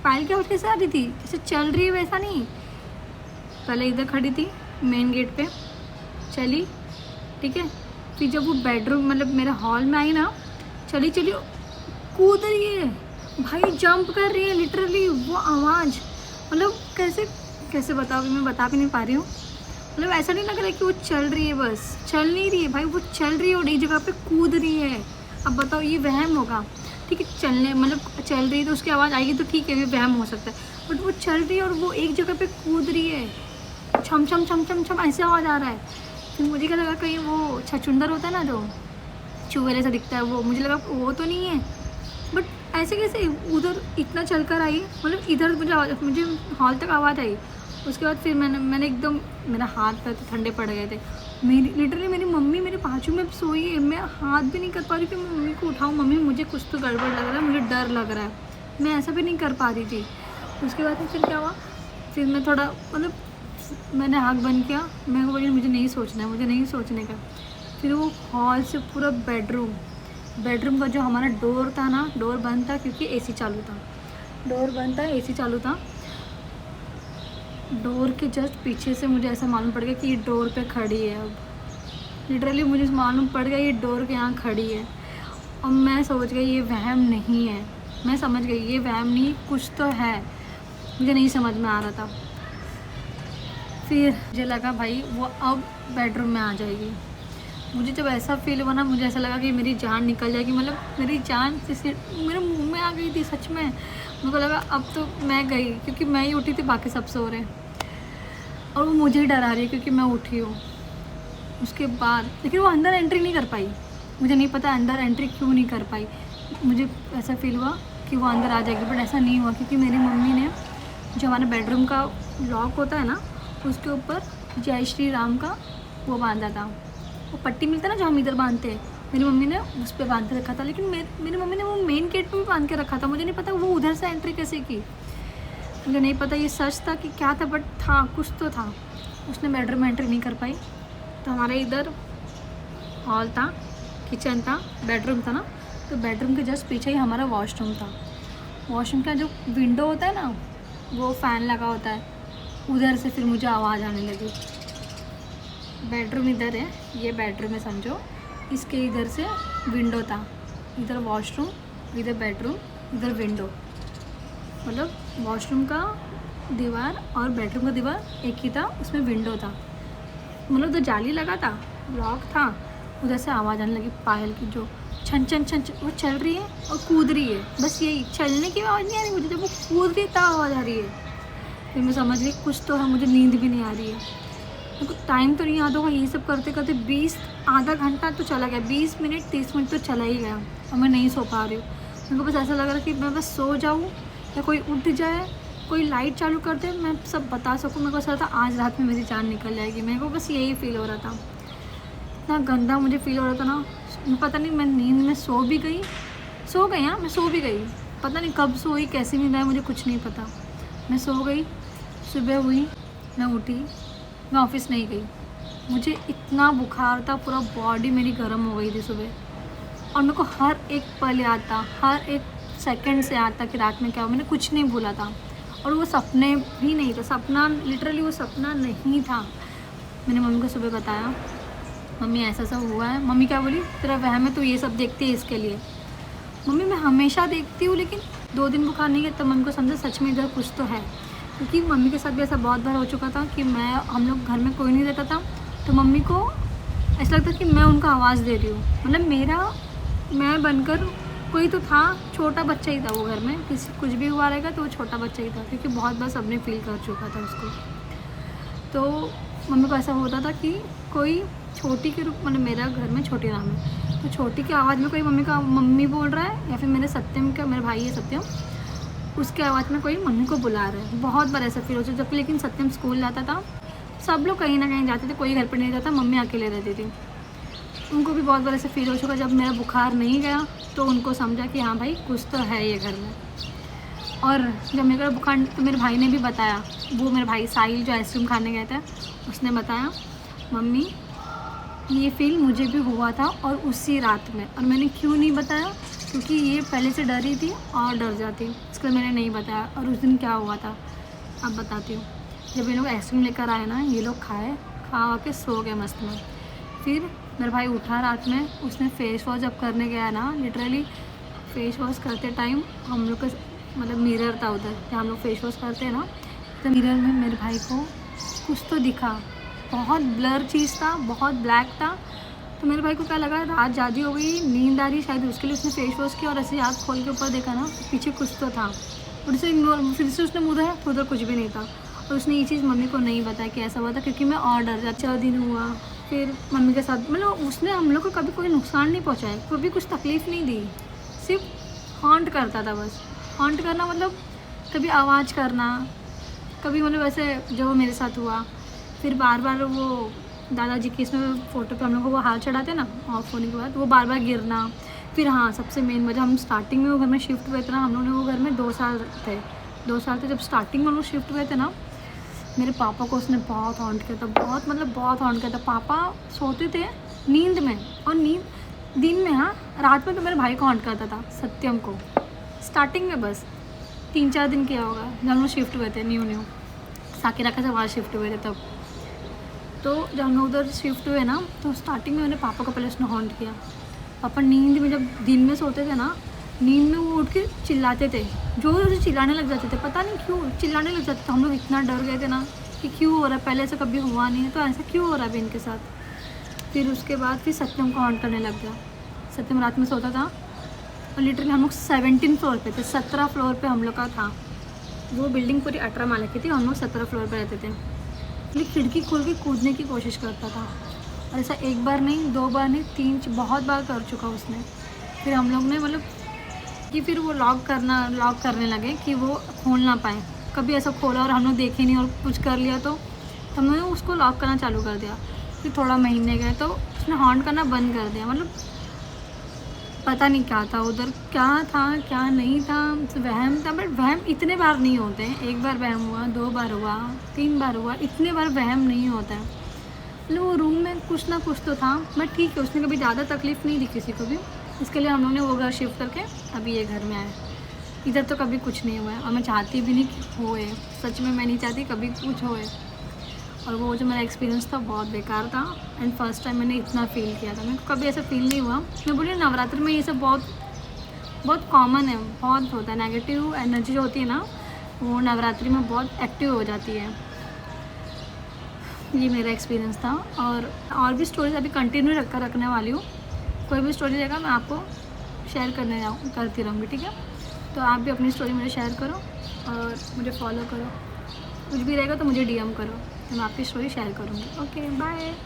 पायल की आवाज़ कैसे आ रही थी, जैसे चल रही है वैसा नहीं। पहले इधर खड़ी थी मेन गेट पे, चली, ठीक है। फिर जब वो बेडरूम मतलब मेरे हॉल में आई ना, चली चली कूद रही है भाई, जंप कर रही है लिटरली। वो आवाज़ मतलब कैसे कैसे बताओ, मैं बता भी नहीं पा रही हूँ। मतलब ऐसा नहीं लग रहा है कि वो चल रही है, बस चल नहीं रही है भाई, वो चल रही है और एक जगह पे कूद रही है। अब बताओ ये वहम होगा, ठीक है। चलने मतलब चल रही है तो उसकी आवाज़ आएगी तो ठीक है, ये वहम हो सकता है, बट वो चल रही है और वो एक जगह पे कूद रही है, छम छम छम छम छम ऐसे आवाज़ आ रहा है। फिर मुझे क्या लगा कहीं वो छछुंदर होता है ना जो चूहे जैसा दिखता है, वो मुझे लगा वो तो नहीं है। बट ऐसे कैसे उधर इतना चल कर आई, मतलब इधर मुझे हॉल तक आवाज़ आई। उसके बाद फिर मैंने एकदम, मेरा हाथ पैर तो ठंडे पड़ गए थे। मेरी लिटरली मेरी मम्मी मेरे बाजू में सोई है, मैं हाथ भी नहीं कर पा रही कि मैं मम्मी को उठाऊँ, मम्मी मुझे कुछ तो गड़बड़ लग रहा है, मुझे डर लग रहा है, मैं ऐसा भी नहीं कर पा रही थी। उसके बाद फिर क्या हुआ, फिर मैं थोड़ा मतलब मैंने आँख बंद किया, मैं को बोली मुझे नहीं सोचना है, मुझे नहीं सोचने का। फिर वो हॉल से पूरा बेडरूम का जो हमारा डोर था ना, डोर बंद था क्योंकि एसी चालू था, डोर बंद था, एसी चालू था। डोर के जस्ट पीछे से मुझे ऐसा मालूम पड़ गया कि ये डोर पे खड़ी है। अब लिटरली मुझे मालूम पड़ गया ये डोर के यहाँ खड़ी है। और मैं सोच गई ये वहम नहीं है, मैं समझ गई ये वहम नहीं, कुछ तो है, मुझे नहीं समझ में आ रहा था। फिर मुझे लगा भाई वो अब बेडरूम में आ जाएगी। मुझे जब ऐसा फील हुआ ना, मुझे ऐसा लगा कि मेरी जान निकल जाएगी, मतलब मेरी जान मेरे मुंह में आ गई थी सच में। मुझे लगा अब तो मैं गई, क्योंकि मैं ही उठी थी, बाकी सब सो रहे और वो मुझे ही डरा रही है क्योंकि मैं उठी हूँ। उसके बाद लेकिन वो अंदर एंट्री नहीं कर पाई, मुझे नहीं पता अंदर एंट्री क्यों नहीं कर पाई। मुझे ऐसा फील हुआ कि वो अंदर आ जाएगी, बट ऐसा नहीं हुआ, क्योंकि मेरी मम्मी ने जो हमारे बेडरूम का लॉक होता है ना, उसके ऊपर जय श्री राम का वो बांधा था, वो पट्टी मिलता है ना जो हम इधर बांधते हैं, मेरी मम्मी ने उस पर बांध के रखा था। लेकिन मेरी मम्मी ने वो मेन गेट पे भी बांध के रखा था, मुझे नहीं पता वो उधर से एंट्री कैसे की, मुझे नहीं पता ये सच था कि क्या था, बट था कुछ तो था। उसने बेडरूम में एंट्री नहीं कर पाई। तो हमारे इधर हॉल था, किचन था, बेडरूम था ना, तो बेडरूम के जस्ट पीछे ही हमारा वॉशरूम था। वॉशरूम का जो विंडो होता है ना, वो फ़ैन लगा होता है, उधर से फिर मुझे आवाज़ आने लगी। बेडरूम इधर है, ये बेडरूम है समझो, इसके इधर से विंडो था, इधर वॉशरूम, इधर बेडरूम, इधर विंडो, मतलब वॉशरूम का दीवार और बेडरूम का दीवार एक ही था, उसमें विंडो था, मतलब तो जाली लगा था, लॉक था। उधर से आवाज़ आने लगी पायल की, जो छन छन छन छन, वो चल रही है और कूद रही है, बस यही, चलने की आवाज़ नहीं आ रही मुझे, जब वो कूद रही है तब आवाज़ आ रही है। फिर मैं समझ गई कुछ तो है, मुझे नींद भी नहीं आ रही है, मेरे को टाइम तो नहीं याद होगा, यही सब करते करते आधा घंटा तो चला गया, 20 मिनट 30 मिनट तो चला ही गया और मैं नहीं सो पा रही हूँ। मेरे को बस ऐसा लग रहा है कि मैं बस सो जाऊँ या कोई उठ जाए, कोई लाइट चालू कर दे, मैं सब बता सकूँ। मेरे को ऐसा था आज रात में मेरी जान निकल जाएगी, मेरे को बस यही फील हो रहा था, इतना गंदा मुझे फील हो रहा था ना। पता नहीं मैं नींद में सो गई, हाँ मैं सो भी गई, पता नहीं कब सोई, कैसी नींद आई, मुझे कुछ नहीं पता। मैं सो गई, सुबह हुई, मैं उठी, मैं ऑफिस नहीं गई, मुझे इतना बुखार था, पूरा बॉडी मेरी गर्म हो गई थी सुबह। और मेरे को हर एक पल याद था, हर एक सेकंड से याद था कि रात में क्या हुआ, मैंने कुछ नहीं भूला था। और वो सपने भी नहीं था, सपना लिटरली वो सपना नहीं था। मैंने मम्मी को सुबह बताया, मम्मी ऐसा ऐसा हुआ है। मम्मी क्या बोली, तेरा वहम है, तो ये सब देखती है इसके लिए। मम्मी मैं हमेशा देखती हूँ, लेकिन 2 दिन बुखार नहीं गया तब मम्मी को समझा सच में इधर कुछ तो है। क्योंकि मम्मी के साथ भी ऐसा बहुत बार हो चुका था कि हम लोग घर में कोई नहीं रहता था, तो मम्मी को ऐसा लगता कि मैं उनको आवाज़ दे रही हूँ, मतलब मैं बनकर कोई तो था, छोटा बच्चा ही था वो घर में, किसी कुछ भी हुआ रहेगा तो वो छोटा बच्चा ही था, क्योंकि बहुत बार सबने फील कर चुका था उसको। तो मम्मी को ऐसा होता था कि कोई छोटी के रूप, मतलब मेरा घर में छोटी नाम है, तो छोटी की आवाज़ में कोई मम्मी बोल रहा है, या फिर मेरे भाई है सत्यम, उसके आवाज़ में कोई मम्मी को बुला रहा है। बहुत बार ऐसा फील होता जब, लेकिन सत्यम स्कूल जाता था, सब लोग कहीं ना कहीं जाते थे, कोई घर पर नहीं जाता, मम्मी अकेले रहती थी। उनको भी बहुत बार ऐसा फील हो चुका, जब मेरा बुखार नहीं गया तो उनको समझा कि हाँ भाई कुछ तो है ये घर में। और जब मेरा बुखार, तो मेरे भाई ने भी बताया, वो मेरे भाई साहिल जो आइसक्रीम खाने गए थे, उसने बताया मम्मी ये फील मुझे भी हुआ था और उसी रात में। और मैंने क्यों नहीं बताया, क्योंकि ये पहले से डरी थी और डर जाती, इसके लिए मैंने नहीं बताया। और उस दिन क्या हुआ था अब बताती हूँ। जब ये लोग आइसक्रीम लेकर आए ना, ये लोग खा के सो गए मस्त में। फिर मेरा भाई उठा रात में, उसने फेस वॉश जब करने गया ना, लिटरली फेस वॉश करते टाइम हम लोग का मतलब मिरर था उधर जहाँ हम लोग फेस वॉश करते हैं ना, तो मिरर में मेरे भाई को कुछ तो दिखा, बहुत ब्लर चीज़ था, बहुत ब्लैक था। तो मेरे भाई को क्या लगा, रात ज़्यादा हो गई, नींद आ रही शायद, उसके लिए उसने फेस वॉश किया और ऐसे आँख खोल के ऊपर देखा ना, पीछे कुछ तो था। और उसे इग्नोर, फिर से उसने मुँह धोया तो उधर कुछ भी नहीं था। और उसने ये चीज़ मम्मी को नहीं बताया कि ऐसा हुआ था, क्योंकि मैं और डर जा। 4 दिन हुआ, फिर मम्मी के साथ मतलब उसने हम लोग को कभी कोई नुकसान नहीं पहुँचाया, कभी कुछ तकलीफ़ नहीं दी, सिर्फ हॉन्ट करता था बस। हॉन्ट करना मतलब कभी आवाज़ करना, कभी मतलब ऐसे जो मेरे साथ हुआ। फिर बार बार वो दादाजी की इसमें फ़ोटो पे हम लोग को वो हाथ चढ़ाते ना ऑफ होने के बाद, वो बार बार गिरना। फिर हाँ, सबसे मेन वजह, हम स्टार्टिंग में वो घर में शिफ्ट हुए थे ना, हम लोग ने वो घर में 2 साल थे। 2 साल थे जब स्टार्टिंग में हम लोग शिफ्ट हुए थे ना, मेरे पापा को उसने बहुत हॉन्ट किया था, बहुत मतलब बहुत हॉन्ट किया था। पापा सोते थे नींद में, और नींद दिन में, हाँ रात में तो मेरे भाई को हॉन्ट करता था, सत्यम को। स्टार्टिंग में बस 3-4 दिन किया होगा जब हम लोग शिफ्ट हुए थे, न्यू साकिरा का से वहाँ शिफ्ट हुए थे तब। तो जब हम लोग उधर शिफ्ट हुए ना, तो स्टार्टिंग में मैंने पापा को पहले उसने हॉन्ट किया। पापा नींद में जब दिन में सोते थे ना, नींद में वो उठ के चिल्लाते थे, जोर से चिल्लाने लग जाते थे, पता नहीं क्यों चिल्लाने लग जाते थे। हम लोग इतना डर गए थे ना कि क्यों हो रहा है, पहले ऐसा कभी हुआ नहीं है, तो ऐसा क्यों हो रहा है इनके साथ। फिर उसके बाद फिर सत्यम को हॉन्ट करने लग गया। सत्यम रात में सोता था, और लिटरली हम लोग 17 फ्लोर पे थे, 17 फ्लोर पे हम लोग का था। वो बिल्डिंग पूरी 18 माले की थी, हम लोग 17 फ्लोर पे रहते थे। लेकिन खिड़की खोल के कूदने की कोशिश करता था, और ऐसा 1 बार नहीं, 2 बार नहीं, 3 बहुत बार कर चुका उसने। फिर हम लोग ने मतलब कि फिर वो लॉक करने लगे कि वो खोल ना पाए। कभी ऐसा खोला और हम लोग देखे नहीं और कुछ कर लिया, तो हमने उसको लॉक करना चालू कर दिया। फिर थोड़ा महीने गए तो उसने हॉन्ट करना बंद कर दिया। मतलब पता नहीं क्या था उधर, क्या था क्या नहीं था, वहम था। बट वहम इतने बार नहीं होते हैं, 1 बार वहम हुआ, 2 बार हुआ, 3 बार हुआ, इतने बार वहम नहीं होता है। मतलब वो रूम में कुछ ना कुछ तो था, बट ठीक है, उसने कभी ज़्यादा तकलीफ़ नहीं दी किसी को भी। इसके लिए हम लोग ने वो घर शिफ्ट करके अभी ये घर में आए। इधर तो कभी कुछ नहीं हुआ है, और मैं चाहती भी नहीं कि होए, सच में मैं नहीं चाहती कभी कुछ होए। और वो जो मेरा एक्सपीरियंस था बहुत बेकार था, एंड फर्स्ट टाइम मैंने इतना फ़ील किया था। मेरे को कभी ऐसा फ़ील नहीं हुआ। मैं बोली नवरात्रि में ये सब बहुत कॉमन है, बहुत होता है। नेगेटिव एनर्जी जो होती है ना, वो नवरात्रि में बहुत एक्टिव हो जाती है। ये मेरा एक्सपीरियंस था। और भी स्टोरीज अभी कंटिन्यू रखने वाली हूँ। कोई भी स्टोरी रहेगा मैं आपको शेयर करती रहूँगी, ठीक है। तो आप भी अपनी स्टोरी मुझे शेयर करो और मुझे फॉलो करो। कुछ भी रहेगा तो मुझे DM करो, तो मैं आपकी स्टोरी शेयर करूँगी। Okay, bye.